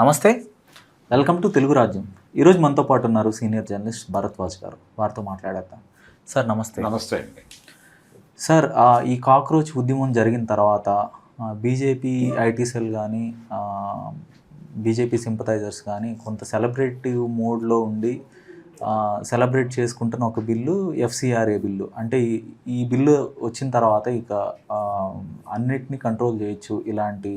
నమస్తే, welcome to Telugu రాజ్యం. ఈరోజు మనతో పాటు ఉన్నారు సీనియర్ జర్నలిస్ట్ భరద్వాజ్ గారు. వారితో మాట్లాడేద్దాం. సార్ నమస్తే. నమస్తే అండి. సార్, ఈ కాక్రోచ్ ఉద్యమం జరిగిన తర్వాత బీజేపీ ఐటీ సెల్ కానీ బీజేపీ సింపథైజర్స్ కానీ కొంత సెలబ్రేటివ్ మోడ్లో ఉండి సెలబ్రేట్ చేసుకుంటున్న ఒక బిల్లు ఎఫ్సిఆర్ఏ బిల్లు. అంటే ఈ బిల్లు వచ్చిన తర్వాత ఇక అన్నిటినీ కంట్రోల్ చేయొచ్చు ఇలాంటి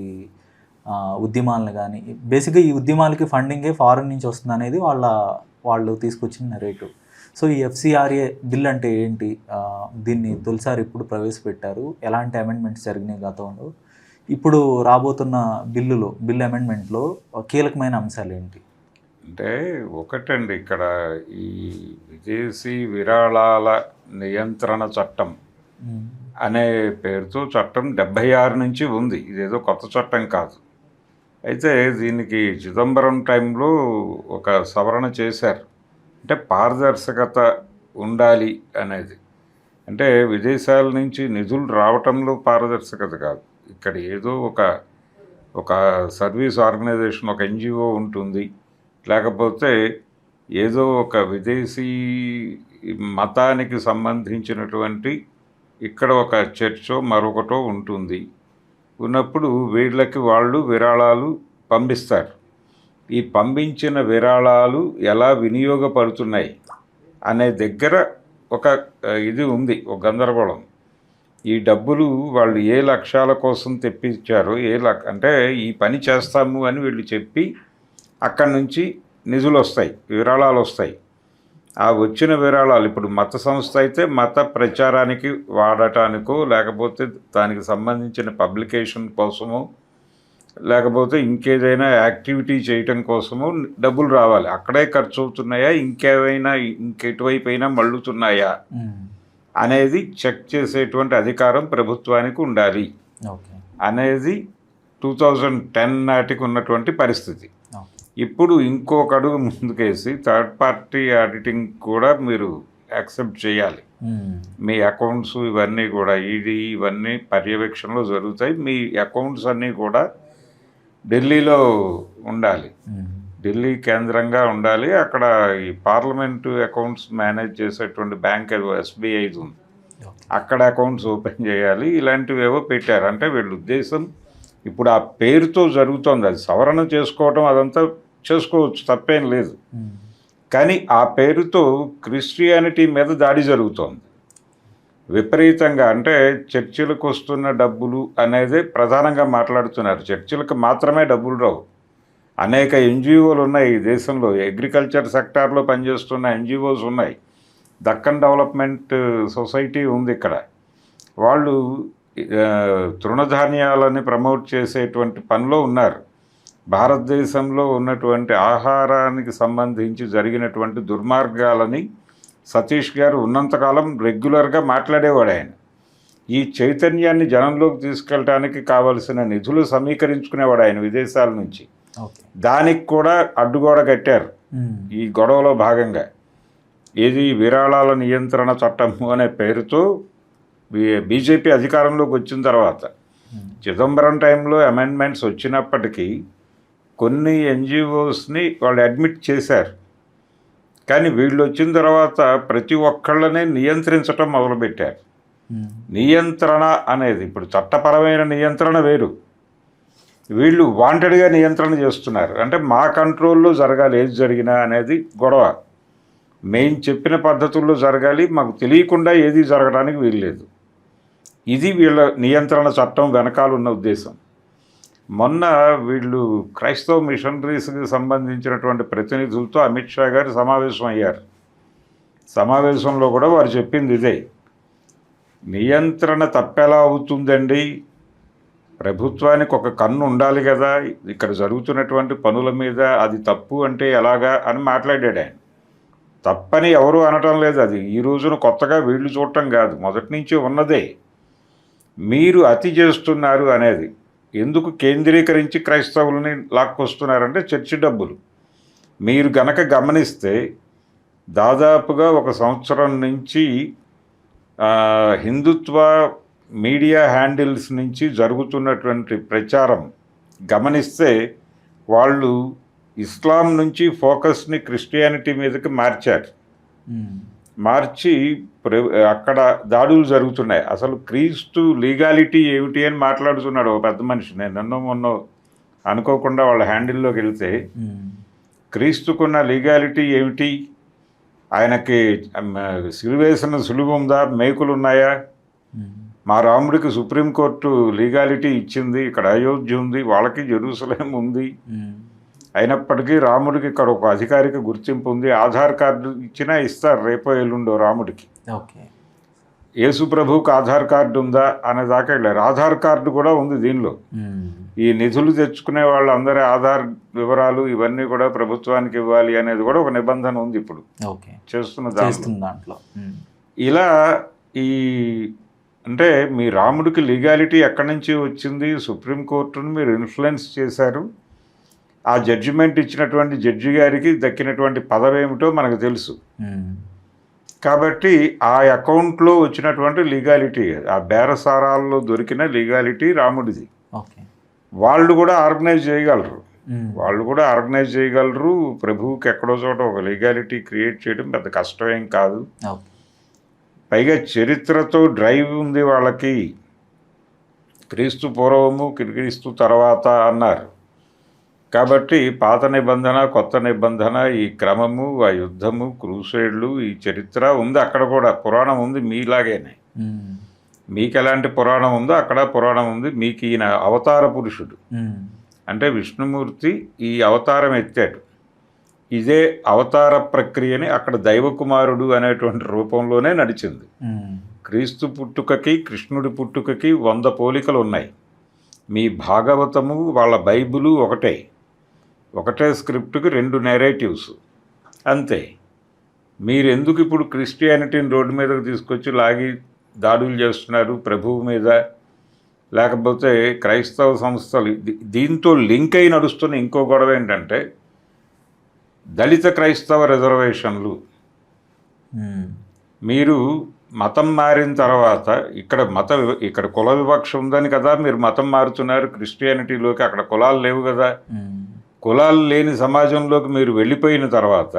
ఉద్యమాలను. కానీ బేసిక్గా ఈ ఉద్యమాలకి ఫండింగే ఫారెన్ నుంచి వస్తుంది అనేది వాళ్ళు తీసుకొచ్చిన నెరేటివ్. సో ఈ ఎఫ్సిఆర్ఏ బిల్ అంటే ఏంటి, దీన్ని తొలిసారి ఇప్పుడు ప్రవేశపెట్టారు, ఎలాంటి అమెండ్మెంట్స్ జరిగినాయి గతంలో, ఇప్పుడు రాబోతున్న బిల్ అమెండ్మెంట్లో కీలకమైన అంశాలు ఏంటి? అంటే ఒకటండి, ఇక్కడ ఈ విదేశీ విరాళాల నియంత్రణ చట్టం అనే పేరుతో చట్టం 76 నుంచి ఉంది. ఇదేదో కొత్త చట్టం కాదు. అయితే దీనికి చిదంబరం టైంలో ఒక సవరణ చేశారు. అంటే పారదర్శకత ఉండాలి అనేది. అంటే విదేశాల నుంచి నిధులు రావటంలో పారదర్శకత కాదు. ఇక్కడ ఏదో ఒక సర్వీస్ ఆర్గనైజేషన్, ఒక ఎన్జిఓ ఉంటుంది, లేకపోతే ఏదో ఒక విదేశీ మతానికి సంబంధించినటువంటి ఇక్కడ ఒక చర్చో మరొకటో ఉంటుంది. ఉన్నప్పుడు వీళ్ళకి వాళ్ళు విరాళాలు పంపిస్తారు. ఈ పంపించిన విరాళాలు ఎలా వినియోగపడుతున్నాయి అనే దగ్గర ఒక ఇది ఉంది, ఒక గందరగోళం. ఈ డబ్బులు వాళ్ళు ఏ లక్ష్యాల కోసం తెప్పించారో, అంటే ఈ పని చేస్తాము అని వీళ్ళు చెప్పి అక్కడి నుంచి నిధులు వస్తాయి, విరాళాలు వస్తాయి. ఆ వచ్చిన విరాళాలు ఇప్పుడు మత సంస్థ అయితే మత ప్రచారానికి వాడటానికో, లేకపోతే దానికి సంబంధించిన పబ్లికేషన్ కోసమో, లేకపోతే ఇంకేదైనా యాక్టివిటీ చేయటం కోసమో డబ్బులు రావాలి. అక్కడే ఖర్చు అవుతున్నాయా, ఇంకెటువైపు అయినా మళ్ళుతున్నాయా అనేది చెక్ చేసేటువంటి అధికారం ప్రభుత్వానికి ఉండాలి అనేది 2010 నాటికి ఉన్నటువంటి పరిస్థితి. ఇప్పుడు ఇంకొక అడుగు ముందుకేసి థర్డ్ పార్టీ ఆడిటింగ్ కూడా మీరు యాక్సెప్ట్ చేయాలి. మీ అకౌంట్స్ ఇవన్నీ కూడా ఈడీ ఇవన్నీ పర్యవేక్షణలో జరుగుతాయి. మీ అకౌంట్స్ అన్నీ కూడా ఢిల్లీలో ఉండాలి, ఢిల్లీ కేంద్రంగా ఉండాలి. అక్కడ ఈ పార్లమెంటు అకౌంట్స్ మేనేజ్ చేసేటువంటి బ్యాంక్ ఎస్బీఐ ఉంది, అక్కడ అకౌంట్స్ ఓపెన్ చేయాలి. ఇలాంటివి ఏవో పెట్టారు. అంటే వీళ్ళ ఉద్దేశం ఇప్పుడు ఆ పేరుతో జరుగుతోంది. అది సవరణ చేసుకోవటం అదంతా చేసుకోవచ్చు, తప్పేం లేదు. కానీ ఆ పేరుతో క్రిస్టియానిటీ మీద దాడి జరుగుతోంది విపరీతంగా. అంటే చర్చిలకు వస్తున్న డబ్బులు అనేదే ప్రధానంగా మాట్లాడుతున్నారు. చర్చిలకు మాత్రమే డబ్బులు రావు. అనేక ఎన్జిఓలు ఉన్నాయి ఈ దేశంలో. అగ్రికల్చర్ సెక్టార్లో పనిచేస్తున్న ఎన్జిఓస్ ఉన్నాయి. దక్కన్ డెవలప్మెంట్ సొసైటీ ఉంది ఇక్కడ. వాళ్ళు తృణధాన్యాలని ప్రమోట్ చేసేటువంటి పనిలో ఉన్నారు. భారతదేశంలో ఉన్నటువంటి ఆహారానికి సంబంధించి జరిగినటువంటి దుర్మార్గాలని సతీష్ గారు ఉన్నంతకాలం రెగ్యులర్గా మాట్లాడేవాడు. ఆయన ఈ చైతన్యాన్ని జనంలోకి తీసుకెళ్ళటానికి కావలసిన నిధులు సమీకరించుకునేవాడు ఆయన విదేశాల నుంచి. దానికి కూడా అడ్డుగోడ కట్టారు ఈ గొడవలో భాగంగా. ఏది విరాళాల నియంత్రణ చట్టము అనే పేరుతో బీజేపీ అధికారంలోకి వచ్చిన తర్వాత చిదంబరం టైంలో అమెండ్మెంట్స్ వచ్చినప్పటికీ కొన్ని ఎన్జిఓస్ని వాళ్ళు అడ్మిట్ చేశారు. కానీ వీళ్ళు వచ్చిన తర్వాత ప్రతి ఒక్కళ్ళనే నియంత్రించటం మొదలుపెట్టారు. నియంత్రణ అనేది ఇప్పుడు చట్టపరమైన నియంత్రణ వేరు, వీళ్ళు వాంటెడ్గా నియంత్రణ చేస్తున్నారు. అంటే మా కంట్రోల్లో జరగాలి, ఏది జరిగినా అనేది గొడవ. మేము చెప్పిన పద్ధతుల్లో జరగాలి, మాకు తెలియకుండా ఏది జరగడానికి వీల్లేదు. ఇది వీళ్ళ నియంత్రణ చట్టం వెనకాలన్న ఉద్దేశం. మొన్న వీళ్ళు క్రైస్తవ మిషనరీస్కి సంబంధించినటువంటి ప్రతినిధులతో అమిత్ షా గారు సమావేశం అయ్యారు. సమావేశంలో కూడా వారు చెప్పింది ఇదే, నియంత్రణ తప్పెలా అవుతుందండి, ప్రభుత్వానికి ఒక కన్ను ఉండాలి కదా, ఇక్కడ జరుగుతున్నటువంటి పనుల మీద అది తప్పు అంటే ఎలాగా అని మాట్లాడాడు ఆయన. తప్పని ఎవరూ అనటం లేదు. అది ఈ రోజున కొత్తగా వీళ్ళు చూడటం కాదు, మొదటి నుంచి ఉన్నదే. మీరు అతి చేస్తున్నారు అనేది ఎందుకు కేంద్రీకరించి క్రైస్తవులని లాక్కొస్తున్నారంటే చర్చి డబ్బులు. మీరు గనక గమనిస్తే దాదాపుగా 1 సంవత్సరం నుంచి హిందుత్వ మీడియా హ్యాండిల్స్ నుంచి జరుగుతున్నటువంటి ప్రచారం గమనిస్తే వాళ్ళు ఇస్లాం నుంచి ఫోకస్ని క్రిస్టియానిటీ మీదకి మార్చారు. మార్చి అక్కడ దాడులు జరుగుతున్నాయి. అసలు క్రీస్తు లీగాలిటీ ఏమిటి అని మాట్లాడుతున్నాడు ఒక పెద్ద మనిషి. నేను మొన్న అనుకోకుండా వాళ్ళ హ్యాండిల్లోకి వెళ్తే క్రీస్తుకున్న లీగాలిటీ ఏమిటి, ఆయనకి సిలువేసిన సులువు ఉందా, మేకులు ఉన్నాయా, మా రాముడికి సుప్రీంకోర్టు లీగాలిటీ ఇచ్చింది, ఇక్కడ అయోధ్య ఉంది, వాళ్ళకి జెరూసలేం ఉంది, అయినప్పటికీ రాముడికి ఇక్కడ ఒక అధికారిక గుర్తింపు ఉంది, ఆధార్ కార్డు ఇచ్చినా ఇస్తారు రేపో ఎల్లుండో రాముడికి. ఓకే, యేసు ప్రభువుకి ఆధార్ కార్డు ఉందా అనే దాకా వెళ్ళారు. ఆధార్ కార్డు కూడా ఉంది దీనిలో. ఈ నిధులు తెచ్చుకునే వాళ్ళందరి ఆధార్ వివరాలు ఇవన్నీ కూడా ప్రభుత్వానికి ఇవ్వాలి అనేది కూడా ఒక నిబంధన ఉంది ఇప్పుడు చేస్తున్న దాంట్లో. ఇలా ఈ అంటే మీ రాముడికి లీగాలిటీ ఎక్కడి నుంచి వచ్చింది, సుప్రీంకోర్టును మీరు ఇన్ఫ్లుయెన్స్ చేశారు, ఆ జడ్జిమెంట్ ఇచ్చినటువంటి జడ్జి గారికి దక్కినటువంటి పదవి ఏమిటో మనకు తెలుసు. కాబట్టి ఆ అకౌంట్లో వచ్చినటువంటి లీగాలిటీ, ఆ బేరసారాల్లో దొరికిన లీగాలిటీ రాముడిది. వాళ్ళు కూడా ఆర్గనైజ్ చేయగలరు. ప్రభువుకి ఎక్కడో చోట ఒక లీగాలిటీ క్రియేట్ చేయడం పెద్ద కష్టమేం కాదు. పైగా చరిత్రతో డ్రైవ్ ఉంది వాళ్ళకి. క్రీస్తు పూర్వము, క్రీస్తు తర్వాత అన్నారు. కాబట్టి పాత నిబంధన, కొత్త నిబంధన, ఈ క్రమము, ఆ యుద్ధము, క్రూసేడ్లు, ఈ చరిత్ర ఉంది. అక్కడ కూడా పురాణం ఉంది మీలాగేనే. మీకు ఎలాంటి పురాణం ఉందో అక్కడ పురాణం ఉంది. మీకు ఈయన అవతార పురుషుడు అంటే విష్ణుమూర్తి ఈ అవతారం ఎత్తాడు. ఇదే అవతార ప్రక్రియని అక్కడ దైవకుమారుడు అనేటువంటి రూపంలోనే నడిచింది. క్రీస్తు పుట్టుకకి కృష్ణుడి పుట్టుకకి 100 పోలికలు ఉన్నాయి. మీ భాగవతము వాళ్ళ బైబిలు ఒకటే స్క్రిప్ట్కి 2 నెరేటివ్స్ అంతే. మీరు ఎందుకు ఇప్పుడు క్రిస్టియానిటీని రోడ్డు మీదకి తీసుకొచ్చి లాగి దాడులు చేస్తున్నారు ప్రభువు మీద? లేకపోతే క్రైస్తవ సంస్థలు దీంతో లింక్ అయి నడుస్తున్న ఇంకో గొడవ ఏంటంటే దళిత క్రైస్తవ రిజర్వేషన్లు. మీరు మతం మారిన తర్వాత ఇక్కడ కుల వివక్ష ఉందని కదా మీరు మతం మారుతున్నారు క్రిస్టియానిటీలోకి. అక్కడ కులాలు లేవు కదా. కులాలు లేని సమాజంలోకి మీరు వెళ్ళిపోయిన తర్వాత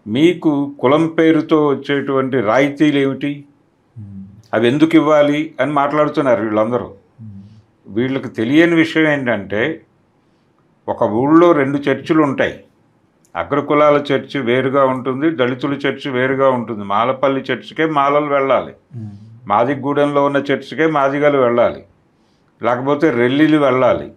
మీకు కులం పేరుతో వచ్చేటువంటి రాయితీలు ఏమిటి, అవి ఎందుకు ఇవ్వాలి అని మాట్లాడుతున్నారు వీళ్ళందరూ. వీళ్ళకి తెలియని విషయం ఏంటంటే ఒక ఊళ్ళో 2 చర్చిలు ఉంటాయి. అగ్రకులాల చర్చి వేరుగా ఉంటుంది, దళితుల చర్చి వేరుగా ఉంటుంది. మాలపల్లి చర్చికే మాలలు వెళ్ళాలి, మాదిగూడెంలో ఉన్న చర్చికే మాదిగలు వెళ్ళాలి, లేకపోతే రెల్లిలు వెళ్ళాలి.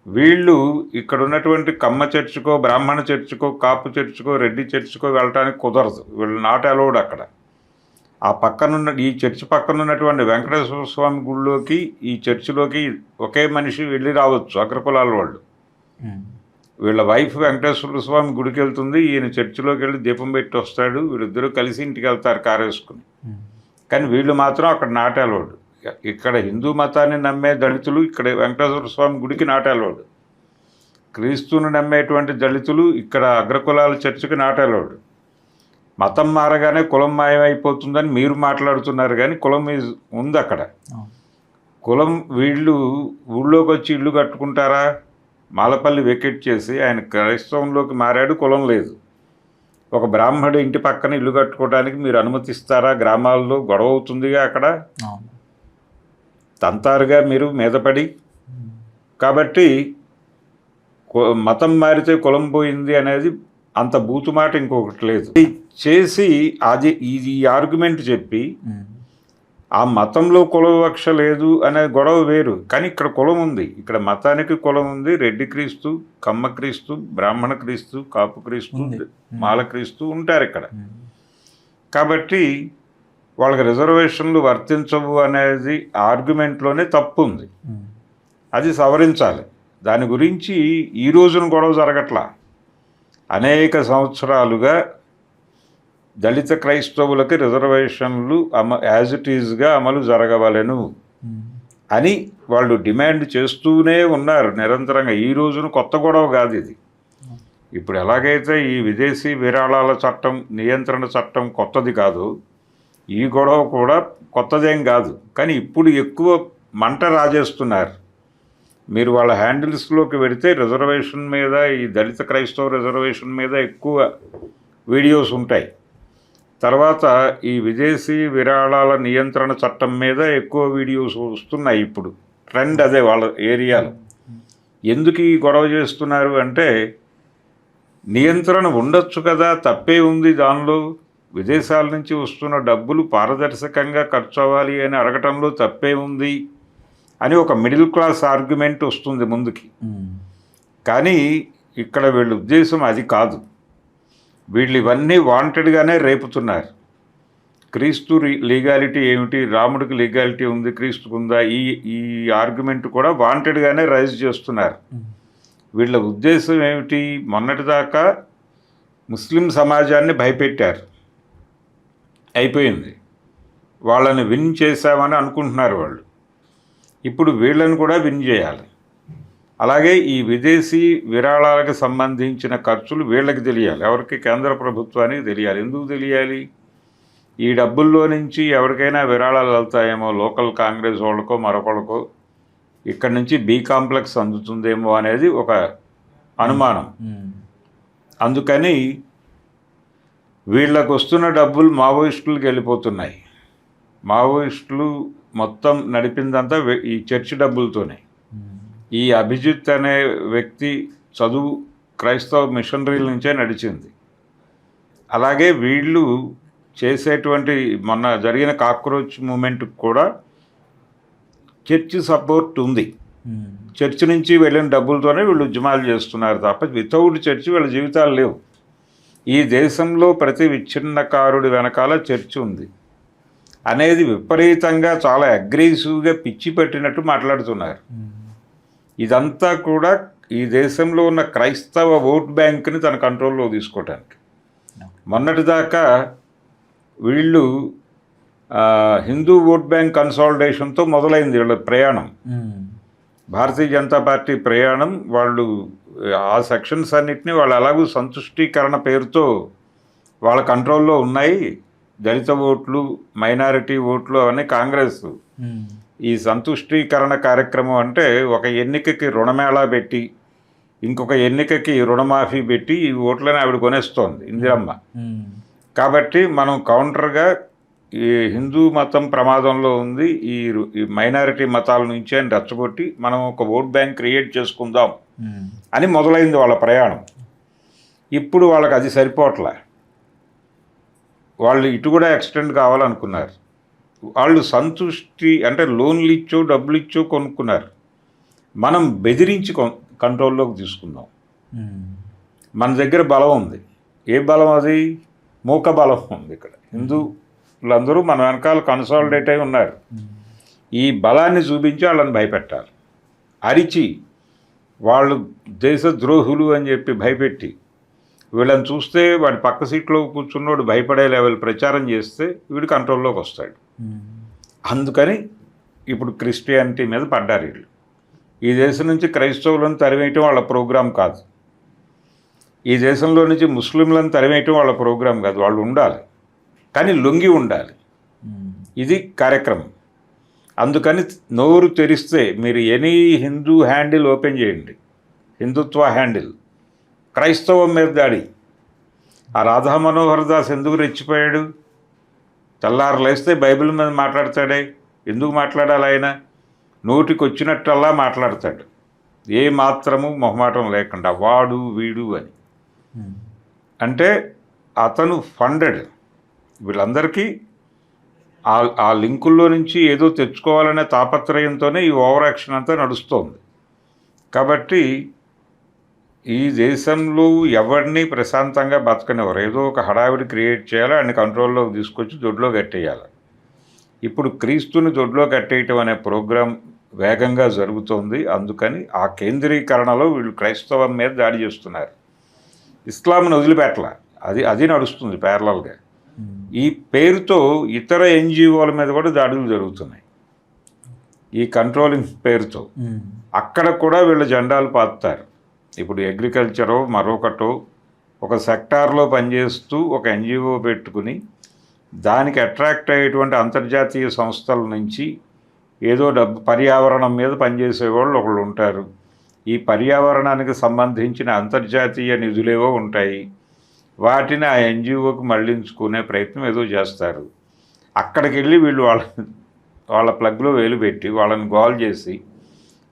వీళ్ళు ఇక్కడ ఉన్నటువంటి కమ్మ చర్చికో, బ్రాహ్మణ చర్చికో, కాపు చర్చికో, రెడ్డి చర్చికో వెళ్ళటానికి కుదరదు. వీళ్ళు నాట్ అలౌడ్ అక్కడ. ఆ పక్కనున్న ఈ చర్చి పక్కన ఉన్నటువంటి వెంకటేశ్వర స్వామి గుడిలోకి, ఈ చర్చిలోకి ఒకే మనిషి వెళ్ళి రావచ్చు అగ్రకులాల వాళ్ళు. వీళ్ళ వైఫ్ వెంకటేశ్వర స్వామి గుడికి వెళ్తుంది, ఈయన చర్చిలోకి వెళ్ళి దీపం పెట్టి వస్తాడు. వీళ్ళిద్దరూ కలిసి ఇంటికి వెళ్తారు కారు వేసుకుని. కానీ వీళ్ళు మాత్రం అక్కడ నాట్ అలౌడ్. ఇక్కడ హిందూ మతాన్ని నమ్మే దళితులు ఇక్కడ వెంకటేశ్వర స్వామి గుడికి నాట్ అలౌడ్. క్రీస్తుని నమ్మేటువంటి దళితులు ఇక్కడ అగ్రకులాల చర్చికి నాట్ అలౌడ్. మతం మారగానే కులం మాయమైపోతుందని మీరు మాట్లాడుతున్నారు, కానీ కులం ఉంది అక్కడ. కులం వీళ్ళు ఊళ్ళోకి వచ్చి ఇల్లు కట్టుకుంటారా? మాలపల్లి వెకెట్ చేసి ఆయన క్రైస్తవంలోకి మారాడు, కులం లేదు. ఒక బ్రాహ్మడు ఇంటి పక్కన ఇల్లు కట్టుకోవడానికి మీరు అనుమతిస్తారా? గ్రామాల్లో గొడవ అవుతుందిగా అక్కడ, తంతారుగా మీరు మీదపడి. కాబట్టి మతం మారితే కులం పోయింది అనేది అంత బూతు మాట ఇంకొకటి లేదు. చేసి ఇది ఆర్గ్యుమెంట్ చెప్పి ఆ మతంలో కుల వివక్ష లేదు అనే గొడవ వేరు. కానీ ఇక్కడ కులం ఉంది, ఇక్కడ మతానికి కులం ఉంది. రెడ్డి క్రీస్తు, కమ్మ క్రీస్తు, బ్రాహ్మణ క్రీస్తు, కాపు క్రీస్తు, మాల క్రీస్తు ఉంటారు ఇక్కడ. కాబట్టి వాళ్ళకి రిజర్వేషన్లు వర్తించవు అనేది ఆర్గ్యుమెంట్లోనే తప్పు ఉంది. అది సవరించాలి. దాని గురించి ఈ రోజున గొడవ జరగట్లా. అనేక సంవత్సరాలుగా దళిత క్రైస్తవులకి రిజర్వేషన్లు యాజ్ ఇట్ ఈజ్గా అమలు జరగవలెను అని వాళ్ళు డిమాండ్ చేస్తూనే ఉన్నారు నిరంతరంగా. ఈ రోజున కొత్త గొడవ కాదు ఇది. ఇప్పుడు ఎలాగైతే ఈ విదేశీ విరాళాల చట్టం, నియంత్రణ చట్టం కొత్తది కాదు, ఈ గొడవ కూడా కొత్తదేం కాదు. కానీ ఇప్పుడు ఎక్కువ మంట రాజేస్తున్నారు. మీరు వాళ్ళ హ్యాండిల్స్లోకి వెడితే రిజర్వేషన్ మీద, ఈ దళిత క్రైస్తవ రిజర్వేషన్ మీద ఎక్కువ వీడియోస్ ఉంటాయి. తర్వాత ఈ విదేశీ విరాళాల నియంత్రణ చట్టం మీద ఎక్కువ వీడియోస్ వస్తున్నాయి. ఇప్పుడు ట్రెండ్ అదే వాళ్ళ ఏరియాలో. ఎందుకు ఈ గొడవ చేస్తున్నారు అంటే, నియంత్రణ ఉండొచ్చు కదా, తప్పే ఉంది దానిలో, విదేశాల నుంచి వస్తున్న డబ్బులు పారదర్శకంగా ఖర్చు అవ్వాలి అని అడగటంలో తప్పే ఉంది అని ఒక మిడిల్ క్లాస్ ఆర్గ్యుమెంట్ వస్తుంది ముందుకి. కానీ ఇక్కడ వీళ్ళ ఉద్దేశం అది కాదు. వీళ్ళు ఇవన్నీ వాంటెడ్గానే రేపుతున్నారు. క్రీస్తు లీగాలిటీ ఏమిటి, రాముడికి లీగాలిటీ ఉంది, క్రీస్తుకు ఉందా, ఈ ఆర్గ్యుమెంట్ కూడా వాంటెడ్గానే రైజ్ చేస్తున్నారు. వీళ్ళ ఉద్దేశం ఏమిటి, మొన్నటిదాకా ముస్లిం సమాజాన్ని భయపెట్టారు, అయిపోయింది, వాళ్ళని విన్ చేశామని అనుకుంటున్నారు వాళ్ళు. ఇప్పుడు వీళ్ళని కూడా విన్ చేయాలి. అలాగే ఈ విదేశీ విరాళాలకు సంబంధించిన ఖర్చులు వీళ్ళకి తెలియాలి, ఎవరికి, కేంద్ర ప్రభుత్వానికి తెలియాలి. ఎందుకు తెలియాలి, ఈ డబ్బుల్లో నుంచి ఎవరికైనా విరాళాలు వెళ్తాయేమో, లోకల్ కాంగ్రెస్ వాళ్ళకో మరొకళ్ళకో ఇక్కడ నుంచి బి కాంప్లెక్స్ అందుతుందేమో అనేది ఒక అనుమానం. అందుకని వీళ్ళకు వస్తున్న డబ్బులు మావోయిస్టులకు వెళ్ళిపోతున్నాయి. మావోయిస్టులు మొత్తం నడిపిందంతా ఈ చర్చి డబ్బులతోనే. ఈ అభిజిత్ అనే వ్యక్తి చదువు క్రైస్తవ మిషనరీల నుంచే నడిచింది. అలాగే వీళ్ళు చేసేటువంటి మొన్న జరిగిన కాక్రోచ్ మూమెంట్కి కూడా చర్చి సపోర్ట్ ఉంది. చర్చి నుంచి వెళ్ళిన డబ్బులతోనే వీళ్ళు ఉద్యమాలు చేస్తున్నారు తప్ప వితౌట్ చర్చి వీళ్ళ జీవితాలు లేవు. ఈ దేశంలో ప్రతి విచ్ఛిన్నకారుడి వెనకాల చర్చి ఉంది అనేది విపరీతంగా చాలా అగ్రెసివ్గా పిచ్చి పెట్టినట్టు మాట్లాడుతున్నారు. ఇదంతా కూడా ఈ దేశంలో ఉన్న క్రైస్తవ ఓట్ బ్యాంక్ని తన కంట్రోల్లో తీసుకోవటానికి. మొన్నటిదాకా వీళ్ళు హిందూ ఓట్ బ్యాంక్ కన్సాలిడేషన్తో మొదలైంది వీళ్ళ ప్రయాణం, భారతీయ జనతా పార్టీ ప్రయాణం. వాళ్ళు ఆ సెక్షన్స్ అన్నిటినీ వాళ్ళు అలాగూ సంతుష్టీకరణ పేరుతో వాళ్ళ కంట్రోల్లో ఉన్నాయి. దళిత ఓట్లు, మైనారిటీ ఓట్లు అవన్నీ కాంగ్రెస్. ఈ సంతుష్టీకరణ కార్యక్రమం అంటే ఒక ఎన్నికకి రుణమేళా పెట్టి, ఇంకొక ఎన్నికకి రుణమాఫీ పెట్టి ఈ ఓట్లని ఆవిడ కొనేస్తోంది ఇందిరమ్మ. కాబట్టి మనం కౌంటర్గా ఈ హిందూ మతం ప్రమాదంలో ఉంది, ఈ మైనారిటీ మతాల నుంచి అని రెచ్చగొట్టి మనం ఒక ఓట్ బ్యాంక్ క్రియేట్ చేసుకుందాం అని మొదలైంది వాళ్ళ ప్రయాణం. ఇప్పుడు వాళ్ళకి అది సరిపోవట్లే, వాళ్ళు ఇటు కూడా ఎక్స్టెండ్ కావాలనుకున్నారు. వాళ్ళు సంతుష్టి అంటే లోన్లు ఇచ్చో డబ్బులు ఇచ్చో కొనుక్కున్నారు. మనం బెదిరించి కంట్రోల్లోకి తీసుకుందాం. మన దగ్గర బలం ఉంది. ఏ బలం అది? మూక బలం ఉంది. ఇక్కడ హిందువులందరూ మన వెనకాల కన్సాలిడేట్ అయి ఉన్నారు. ఈ బలాన్ని చూపించి వాళ్ళని భయపెట్టాలి. అరిచి వాళ్ళు దేశద్రోహులు అని చెప్పి భయపెట్టి, వీళ్ళని చూస్తే వాడి పక్క సీట్లో కూర్చున్నోడు భయపడే లెవెల్ ప్రచారం చేస్తే వీడు కంట్రోల్లోకి వస్తాడు. అందుకని ఇప్పుడు క్రిస్టియానిటీ మీద పడ్డారు వీళ్ళు. ఈ దేశం నుంచి క్రైస్తవులను తరివేయటం వాళ్ళ ప్రోగ్రాం కాదు, ఈ దేశంలో నుంచి ముస్లింలను తరివేయటం వాళ్ళ ప్రోగ్రాం కాదు. వాళ్ళు ఉండాలి, కానీ లొంగి ఉండాలి. ఇది కార్యక్రమం. అందుకని నోరు తెరిస్తే మీరు ఎనీ హిందూ హ్యాండిల్ ఓపెన్ చేయండి, హిందుత్వ హ్యాండిల్, క్రైస్తవం మీద దాడి. ఆ రాధా మనోహర్ దాస్ ఎందుకు రెచ్చిపోయాడు? తెల్లారు లేస్తే బైబిల్ మీద మాట్లాడతాడే. ఎందుకు మాట్లాడాలి? ఆయన నోటికి వచ్చినట్టల్లా మాట్లాడతాడు, ఏ మాత్రము మొహమాటం లేకుండా, వాడు వీడు అని. అంటే అతను ఫండెడ్. వీళ్ళందరికీ ఆ లింకుల్లో నుంచి ఏదో తెచ్చుకోవాలనే తాపత్రయంతోనే ఈ ఓవర్ యాక్షన్ అంతా నడుస్తోంది. కాబట్టి ఈ దేశంలో ఎవరిని ప్రశాంతంగా బతకనివ్వరు. ఏదో ఒక హడావిడి క్రియేట్ చేయాలి, ఆయన కంట్రోల్లోకి తీసుకొచ్చి దొడ్లో కట్టేయాలి. ఇప్పుడు క్రీస్తుని దొడ్లో కట్టేయటం అనే ప్రోగ్రాం వేగంగా జరుగుతోంది. అందుకని ఆ కేంద్రీకరణలో వీళ్ళు క్రైస్తవం మీద దాడి చేస్తున్నారు. ఇస్లాంను వదిలిపెట్టల, అది నడుస్తుంది ప్యారలల్గా. ఈ పేరుతో ఇతర ఎన్జిఓల మీద కూడా దాడులు జరుగుతున్నాయి ఈ కంట్రోలింగ్ పేరుతో. అక్కడ కూడా వీళ్ళ జెండాలు పాతుతారు. ఇప్పుడు అగ్రికల్చరో మరొకటో ఒక సెక్టార్లో పనిచేస్తూ ఒక ఎన్జిఓ పెట్టుకుని దానికి అట్రాక్ట్ అయ్యేటువంటి అంతర్జాతీయ సంస్థల నుంచి ఏదో డబ్బు పర్యావరణం మీద పనిచేసే వాళ్ళు ఒకళ్ళు ఉంటారు. ఈ పర్యావరణానికి సంబంధించిన అంతర్జాతీయ నిధులేవో ఉంటాయి, వాటిని ఆ ఎన్జిఓకి మళ్లించుకునే ప్రయత్నం ఏదో చేస్తారు. అక్కడికి వెళ్ళి వీళ్ళు వాళ్ళ ప్లగ్లో వేలు పెట్టి వాళ్ళని గోల్ చేసి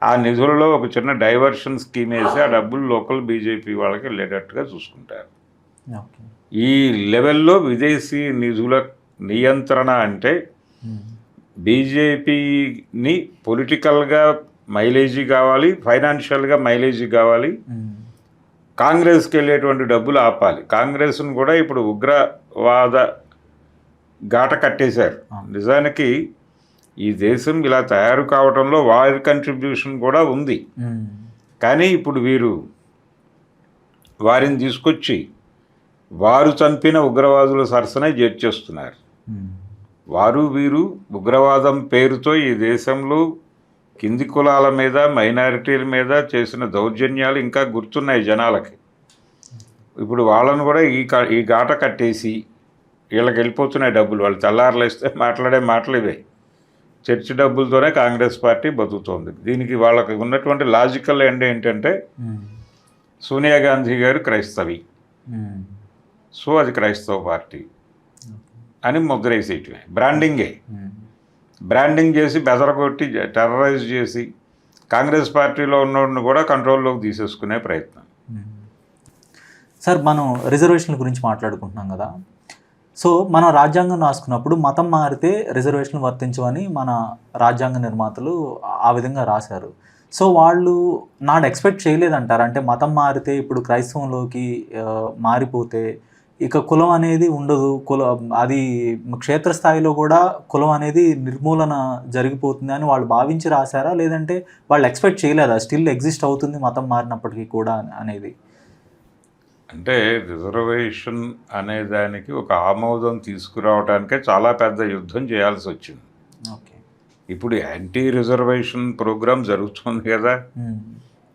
ఆ నిధులలో ఒక చిన్న డైవర్షన్ స్కీమ్ వేసి ఆ డబ్బులు లోకల్ బీజేపీ వాళ్ళకి వెళ్ళేటట్టుగా చూసుకుంటారు. ఈ లెవెల్లో విదేశీ నిధుల నియంత్రణ అంటే బీజేపీని పొలిటికల్గా మైలేజీ కావాలి, ఫైనాన్షియల్గా మైలేజీ కావాలి, కాంగ్రెస్కి వెళ్ళేటువంటి డబ్బులు ఆపాలి. కాంగ్రెస్ను కూడా ఇప్పుడు ఉగ్రవాద ఘాట కట్టేశారు. నిజానికి ఈ దేశం ఇలా తయారు కావడంలో వారి కంట్రిబ్యూషన్ కూడా ఉంది. కానీ ఇప్పుడు వీరు వారిని తీసుకొచ్చి వారు చంపిన ఉగ్రవాదుల సరసనే చేర్చేస్తున్నారు. వారు వీరు ఉగ్రవాదం పేరుతో ఈ దేశంలో కింది కులాల మీద, మైనారిటీల మీద చేసిన దౌర్జన్యాలు ఇంకా గుర్తున్నాయి జనాలకి. ఇప్పుడు వాళ్ళను కూడా ఈ ఘాట కట్టేసి వీళ్ళకి వెళ్ళిపోతున్నాయి డబ్బులు. వాళ్ళు తెల్లారలేస్తే మాట్లాడే మాటలు ఇవే. చర్చి డబ్బులతోనే కాంగ్రెస్ పార్టీ బతుకుతోంది. దీనికి వాళ్ళకి ఉన్నటువంటి లాజికల్ ఎండ్ ఏంటంటే సోనియా గాంధీ గారు క్రైస్తవి, సో అది క్రైస్తవ పార్టీ అని ముద్రేసేయటమే. బ్రాండింగ్ చేసి బెదరగొట్టి టెర్రరైజ్ చేసి కాంగ్రెస్ పార్టీలో ఉన్నోడిని కూడా కంట్రోల్లోకి తీసేసుకునే ప్రయత్నం. సార్, మనం రిజర్వేషన్ల గురించి మాట్లాడుకుంటున్నాం కదా. సో మనం రాజ్యాంగం రాసుకున్నప్పుడు మతం మారితే రిజర్వేషన్లు వర్తించవని మన రాజ్యాంగ నిర్మాతలు ఆ విధంగా రాశారు. సో వాళ్ళు నాడు ఎక్స్పెక్ట్ చేయలేదంటారు. అంటే మతం మారితే ఇప్పుడు క్రైస్తవంలోకి మారిపోతే ఇక కులం అనేది ఉండదు, అది క్షేత్రస్థాయిలో కూడా కులం అనేది నిర్మూలన జరిగిపోతుంది అని వాళ్ళు భావించి రాశారా, లేదంటే వాళ్ళు ఎక్స్పెక్ట్ చేయలేదా స్టిల్ ఎగ్జిస్ట్ అవుతుంది మతం మారినప్పటికీ కూడా అనేది? అంటే రిజర్వేషన్ అనే దానికి ఒక ఆమోదం తీసుకురావడానికే చాలా పెద్ద యుద్ధం చేయాల్సి వచ్చింది. ఓకే, ఇప్పుడు యాంటీ రిజర్వేషన్ ప్రోగ్రామ్ జరుగుతుంది కదా,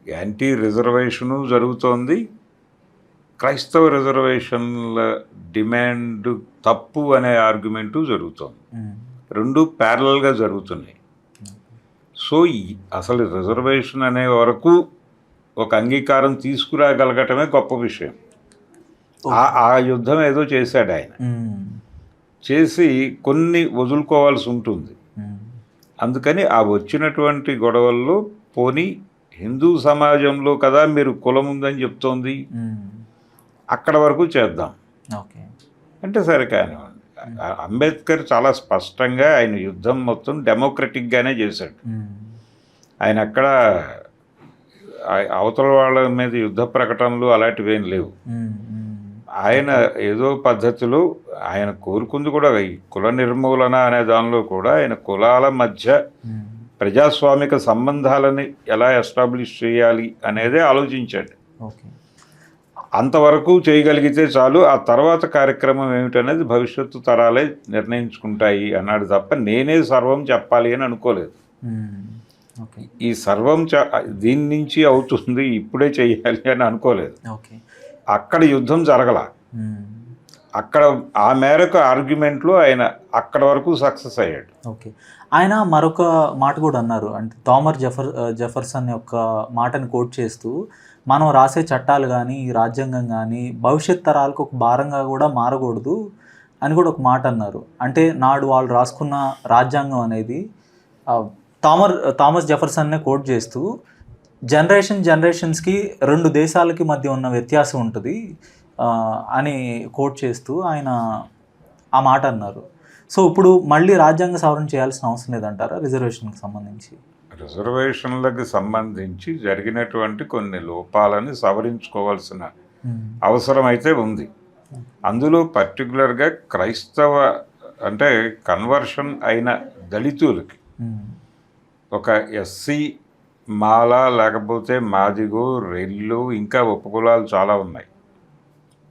యాంటీ రిజర్వేషను జరుగుతోంది, క్రైస్తవ రిజర్వేషన్ల డిమాండ్ తప్పు అనే ఆర్గ్యుమెంటు జరుగుతోంది. రెండు ప్యారలల్గా జరుగుతున్నాయి. సో అసలు రిజర్వేషన్ అనే వరకు ఒక అంగీకారం తీసుకురాగలగటమే గొప్ప విషయం. ఆ యుద్ధం ఏదో చేశాడు ఆయన. చేసి కొన్ని వదులుకోవాల్సి ఉంటుంది. అందుకని ఆ వచ్చినటువంటి గొడవల్లో పోనీ హిందూ సమాజంలో కదా మీరు కులం ఉందని చెప్తోంది, అక్కడ వరకు చేద్దాం అంటే సరే. కానీ అంబేద్కర్ చాలా స్పష్టంగా ఆయన యుద్ధం మొత్తం డెమోక్రటిక్గానే చేశాడు. ఆయన అక్కడ అవతల వాళ్ళ మీద యుద్ధ ప్రకటనలు అలాంటివి ఏం లేవు. ఆయన ఏదో పద్ధతిలో ఆయన కోరుకుంది కూడా ఈ కుల నిర్మూలన అనే దానిలో కూడా ఆయన కులాల మధ్య ప్రజాస్వామిక సంబంధాలని ఎలా ఎస్టాబ్లిష్ చేయాలి అనేదే ఆలోచించాడు. అంతవరకు చేయగలిగితే చాలు, ఆ తర్వాత కార్యక్రమం ఏమిటనేది భవిష్యత్తు తరాలే నిర్ణయించుకుంటాయి అన్నాడు తప్ప నేనే సర్వం చెప్పాలి అని అనుకోలేదు. ఈ సర్వం దీని నుంచి అవుతుంది ఇప్పుడే చేయాలి అని అనుకోలేదు. అక్కడ యుద్ధం జరగల. అక్కడ ఆ మేరకు ఆర్గ్యుమెంట్లో ఆయన అక్కడ వరకు సక్సెస్ అయ్యాడు. ఓకే, ఆయన మరొక మాట కూడా అన్నారు. అంటే థామస్ జెఫర్సన్ యొక్క మాటని కోట్ చేస్తూ, మనం రాసే చట్టాలు కానీ రాజ్యాంగం కానీ భవిష్యత్ తరాలకు ఒక భారంగా కూడా మారకూడదు అని కూడా ఒక మాట అన్నారు. అంటే నాడు వాళ్ళు రాసుకున్న రాజ్యాంగం అనేది థామస్ జెఫర్సన్నే కోట్ చేస్తూ జనరేషన్స్కి రెండు దేశాలకి మధ్య ఉన్న వ్యత్యాసం ఉంటుంది అని కోట్ చేస్తూ ఆయన ఆ మాట అన్నారు. సో ఇప్పుడు మళ్ళీ రాజ్యాంగ సవరణ చేయాల్సిన అవసరం లేదంటారా రిజర్వేషన్కి సంబంధించి? రిజర్వేషన్లకు సంబంధించి జరిగినటువంటి కొన్ని లోపాలని సవరించుకోవాల్సిన అవసరం అయితే ఉంది. అందులో పర్టికులర్గా క్రైస్తవ అంటే కన్వర్షన్ అయిన దళితులకి ఒక ఎస్సీ మాల లేకపోతే మాదిగో రెల్లు ఇంకా ఉపకులాలు చాలా ఉన్నాయి,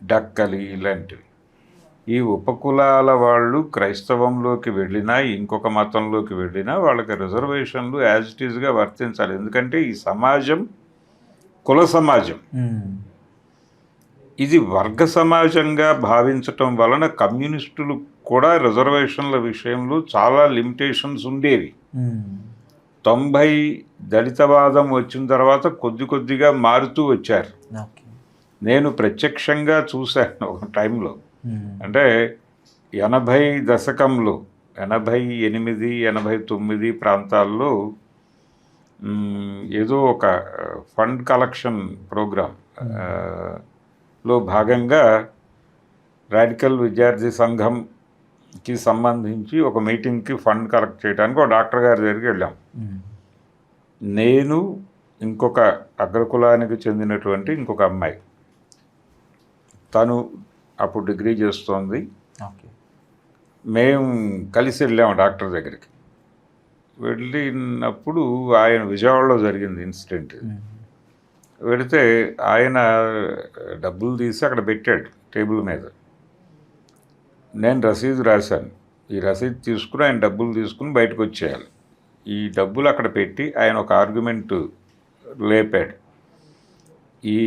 డక్కలి ఇలాంటివి. ఈ ఉపకులాల వాళ్ళు క్రైస్తవంలోకి వెళ్ళినా ఇంకొక మతంలోకి వెళ్ళినా వాళ్ళకి రిజర్వేషన్లు యాజ్ ఇట్ ఈజ్గా వర్తించాలి. ఎందుకంటే ఈ సమాజం కుల సమాజం, ఇది వర్గ సమాజంగా భావించటం వలన కమ్యూనిస్టులు కూడా రిజర్వేషన్ల విషయంలో చాలా లిమిటేషన్స్ ఉండేవి. 90 దళితవాదం వచ్చిన తర్వాత కొద్ది కొద్దిగా మారుతూ వచ్చారు. ఓకే. నేను ప్రత్యక్షంగా చూశాను ఒక టైంలో. అంటే 80 దశకంలో 88, 89 ప్రాంతాల్లో ఏదో ఒక ఫండ్ కలెక్షన్ ప్రోగ్రామ్ లో భాగంగా రాడికల్ విద్యార్థి సంఘంకి సంబంధించి ఒక మీటింగ్కి ఫండ్ కలెక్ట్ చేయడానికి ఒక డాక్టర్ గారి దగ్గరికి వెళ్ళాం. నేను ఇంకొక అగ్రకులానికి చెందినటువంటి ఇంకొక అమ్మాయి, తను అప్పుడు డిగ్రీ చేస్తోంది. మేము కలిసి వెళ్ళాము డాక్టర్ దగ్గరికి. వెళ్ళినప్పుడు ఆయన విజయవాడలో జరిగింది ఇన్సిడెంట్. వెళితే ఆయన డబ్బులు తీసి అక్కడ పెట్టాడు టేబుల్ మీద. నేను రసీదు రాశాను. ఈ రసీదు తీసుకుని ఆయన డబ్బులు తీసుకుని బయటకు వచ్చేయాలి. ఈ డబ్బులు అక్కడ పెట్టి ఆయన ఒక ఆర్గ్యుమెంట్ లేపాడు. ఈ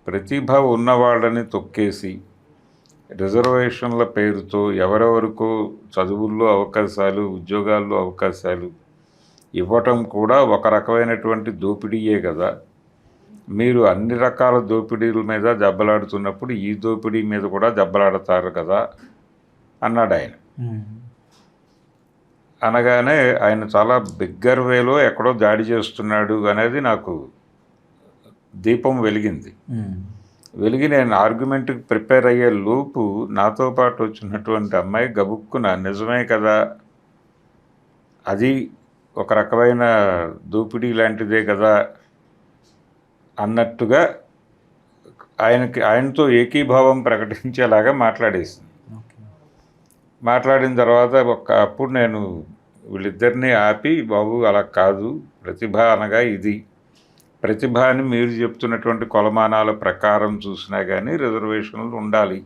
ప్రతిభ ఉన్నవాళ్ళని తొక్కేసి రిజర్వేషన్ల పేరుతో ఎవరెవరికో చదువుల్లో అవకాశాలు, ఉద్యోగాల్లో అవకాశాలు ఇవ్వటం కూడా ఒక రకమైనటువంటి దోపిడీయే కదా. మీరు అన్ని రకాల దోపిడీల మీద దెబ్బలాడుతున్నప్పుడు ఈ దోపిడీ మీద కూడా దెబ్బలాడతారు కదా అన్నాడు ఆయన. అనగానే ఆయన చాలా బిగ్గర్ వేలో ఎక్కడో దాడి చేస్తున్నాడు అనేది నాకు దీపం వెలిగింది. వెలిగి నేను ఆర్గ్యుమెంట్కి ప్రిపేర్ అయ్యే లోపు నాతో పాటు వచ్చినటువంటి అమ్మాయి గబుక్కున నిజమే కదా, అది ఒక రకమైన దోపిడీ లాంటిదే కదా అన్నట్టుగా ఆయనతో ఏకీభావం ప్రకటించేలాగా మాట్లాడేసింది. మాట్లాడిన తర్వాత అప్పుడు నేను వీళ్ళిద్దరినీ ఆపి, బాబు అలా కాదు, ప్రతిభ అనగా ఇది, ప్రతిభ అని మీరు చెప్తున్నటువంటి కొలమానాల ప్రకారం చూసినా కానీ రిజర్వేషన్లు ఉండాలి.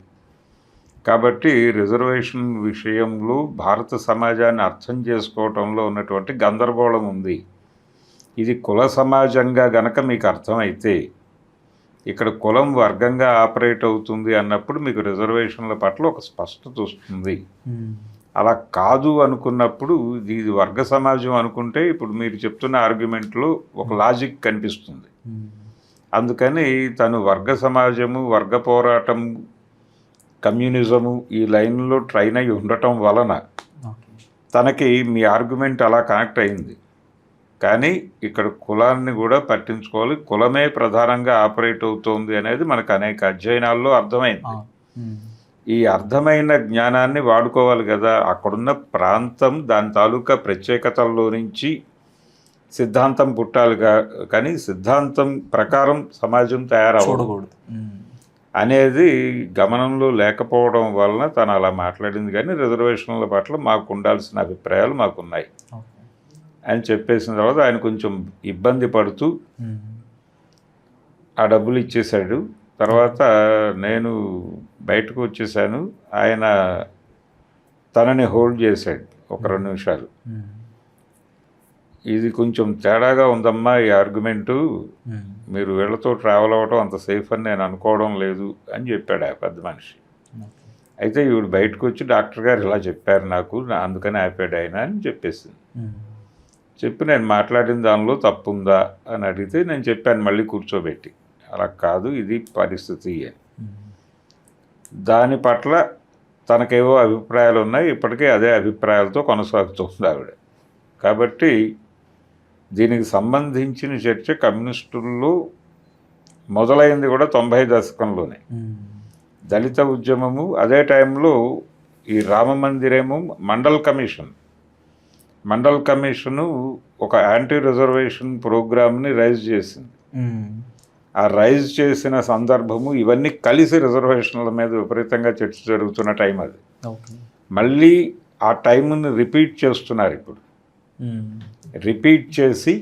కాబట్టి రిజర్వేషన్ విషయంలో భారత సమాజాన్ని అర్థం చేసుకోవటంలో ఉన్నటువంటి గందరగోళం ఉంది. ఇది కుల సమాజంగా గనక మీకు అర్థమైతే, ఇక్కడ కులం వర్గంగా ఆపరేట్ అవుతుంది అన్నప్పుడు మీకు రిజర్వేషన్ల పట్ల ఒక స్పష్టత వస్తుంది. అలా కాదు అనుకున్నప్పుడు ఇది వర్గ సమాజం అనుకుంటే ఇప్పుడు మీరు చెప్తున్న ఆర్గ్యుమెంట్లో ఒక లాజిక్ కనిపిస్తుంది. అందుకని తను వర్గ సమాజము, వర్గ పోరాటం, కమ్యూనిజము ఈ లైన్లో ట్రైన్ అయి ఉండటం వలన తనకి మీ ఆర్గ్యుమెంట్ అలా కనెక్ట్ అయింది. కానీ ఇక్కడ కులాన్ని కూడా పట్టించుకోవాలి, కులమే ప్రధానంగా ఆపరేట్ అవుతోంది అనేది మనకు అనేక అధ్యయనాల్లో అర్థమైంది. ఈ అర్థమైన జ్ఞానాన్ని వాడుకోవాలి కదా. అక్కడున్న ప్రాంతం దాని తాలూకా ప్రత్యేకతల్లో నుంచి సిద్ధాంతం పుట్టాలి, కానీ సిద్ధాంతం ప్రకారం సమాజం తయారవ్వకూడదు అనేది గమనంలో లేకపోవడం వలన తను అలా మాట్లాడింది. కానీ రిజర్వేషన్ల పట్ల మాకు ఉండాల్సిన అభిప్రాయాలు మాకున్నాయి అని చెప్పేసిన తర్వాత ఆయన కొంచెం ఇబ్బంది పడుతూ ఆ డబ్బులు ఇచ్చేశాడు. తర్వాత నేను బయటకు వచ్చేసాను. ఆయన తనని హోల్డ్ చేశాడు ఒక 2 నిమిషాలు. ఇది కొంచెం తేడాగా ఉందమ్మా ఈ ఆర్గ్యుమెంటు, మీరు వీళ్ళతో ట్రావెల్ అవ్వటం అంత సేఫ్ అని నేను అనుకోవడం లేదు అని చెప్పాడు ఆ పెద్ద మనిషి. అయితే ఈవిడ బయటకు వచ్చి డాక్టర్ గారు ఇలా చెప్పారు నాకు, అందుకని ఆపాడు ఆయన అని చెప్పేసింది. చెప్పి నేను మాట్లాడిన దానిలో తప్పుందా అని అడిగితే నేను చెప్పాను మళ్ళీ కూర్చోబెట్టి, అలా కాదు ఇది పరిస్థితి అని. దాని పట్ల తనకేవో అభిప్రాయాలు ఉన్నాయి, ఇప్పటికే అదే అభిప్రాయాలతో కొనసాగుతుంది ఆవిడ. కాబట్టి దీనికి సంబంధించిన చర్చ కమ్యూనిస్టుల్లో మొదలైంది కూడా 90 దశకంలోనే. దళిత ఉద్యమము అదే టైంలో ఈ రామ మందిరము, మండల్ కమిషను ఒక యాంటీ రిజర్వేషన్ ప్రోగ్రామ్ని రైజ్ చేసింది. ఆ రైజ్ చేసిన సందర్భము ఇవన్నీ కలిసి రిజర్వేషన్ల మీద విపరీతంగా చర్చ జరుగుతున్న టైం అది. మళ్ళీ ఆ టైంని రిపీట్ చేస్తున్నారు ఇప్పుడు. రిపీట్ చేసి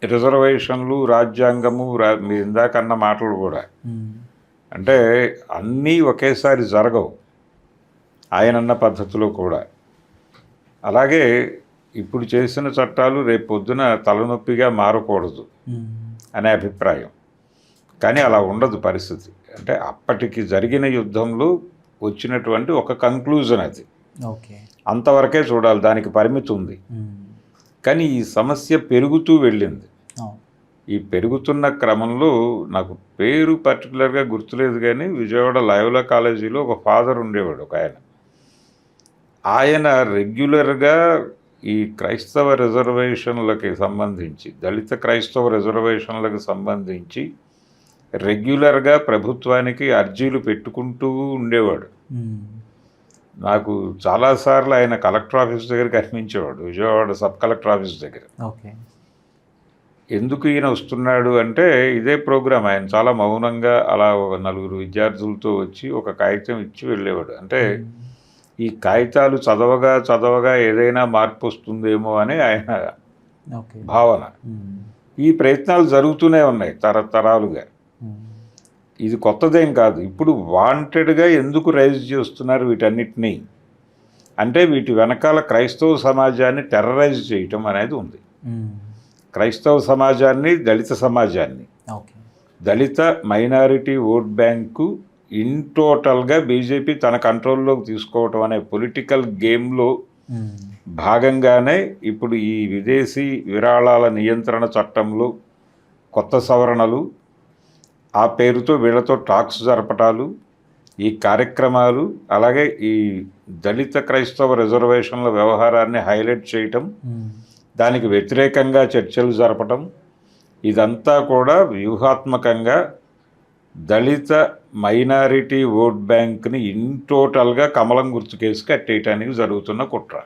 రిజర్వేషన్లు, రాజ్యాంగము, మీరు ఇందాకన్న మాటలు కూడా అంటే అన్నీ ఒకేసారి జరగవు ఆయనన్న పద్ధతిలో కూడా. అలాగే ఇప్పుడు చేసిన చట్టాలు రేపు పొద్దున తలనొప్పిగా మారకూడదు అనే అభిప్రాయం. కానీ అలా ఉండదు పరిస్థితి. అంటే అప్పటికి జరిగిన యుద్ధంలో వచ్చినటువంటి ఒక కంక్లూజన్ అది. అంతవరకే చూడాలి, దానికి పరిమితి ఉంది. కానీ ఈ సమస్య పెరుగుతూ వెళ్ళింది. అవును. ఈ పెరుగుతున్న క్రమంలో నాకు పేరు పర్టికులర్గా గుర్తులేదు, కానీ విజయవాడ లయోలా కాలేజీలో ఒక ఫాదర్ ఉండేవాడు, ఒక ఆయన. ఆయన రెగ్యులర్గా ఈ క్రైస్తవ రిజర్వేషన్లకి సంబంధించి, దళిత క్రైస్తవ రిజర్వేషన్లకు సంబంధించి రెగ్యులర్గా ప్రభుత్వానికి అర్జీలు పెట్టుకుంటూ ఉండేవాడు. నాకు చాలాసార్లు ఆయన కలెక్టర్ ఆఫీస్ దగ్గర కనిపించేవాడు, విజయవాడ సబ్ కలెక్టర్ ఆఫీస్ దగ్గర. ఓకే. ఎందుకు ఈయన వస్తున్నాడు అంటే ఇదే ప్రోగ్రాం. ఆయన చాలా మౌనంగా అలా ఒక నలుగురు విద్యార్థులతో వచ్చి ఒక కాగితం ఇచ్చి వెళ్ళేవాడు. అంటే ఈ కాగితాలు చదవగా చదవగా ఏదైనా మార్పు వస్తుందేమో అని ఆయన ఓకే. భావన. ఈ ప్రయత్నాలు జరుగుతూనే ఉన్నాయి తరతరాలుగా. ఇది కొత్తదేం కాదు. ఇప్పుడు వాంటెడ్గా ఎందుకు రైజ్ చేస్తున్నారు వీటన్నిటినీ అంటే వీటి వెనకాల క్రైస్తవ సమాజాన్ని టెర్రరైజ్ చేయటం అనేది ఉంది. క్రైస్తవ సమాజాన్ని, దళిత సమాజాన్ని, ఓకే. దళిత మైనారిటీ ఓట్ బ్యాంకు ఇన్ టోటల్గా బీజేపీ తన కంట్రోల్లోకి తీసుకోవటం అనే పొలిటికల్ గేమ్లో భాగంగానే ఇప్పుడు ఈ విదేశీ విరాళాల నియంత్రణ చట్టంలో కొత్త సవరణలు, ఆ పేరుతో వీళ్ళతో టాక్స్ జరపటాలు, ఈ కార్యక్రమాలు, అలాగే ఈ దళిత క్రైస్తవ రిజర్వేషన్ల వ్యవహారాన్ని హైలైట్ చేయటం, దానికి వ్యతిరేకంగా చర్చలు జరపటం, ఇదంతా కూడా వ్యూహాత్మకంగా దళిత మైనారిటీ ఓట్ బ్యాంక్ని ఇన్ టోటల్గా కమలం గుర్తుకేసి కట్టేయటానికి జరుగుతున్న కుట్ర.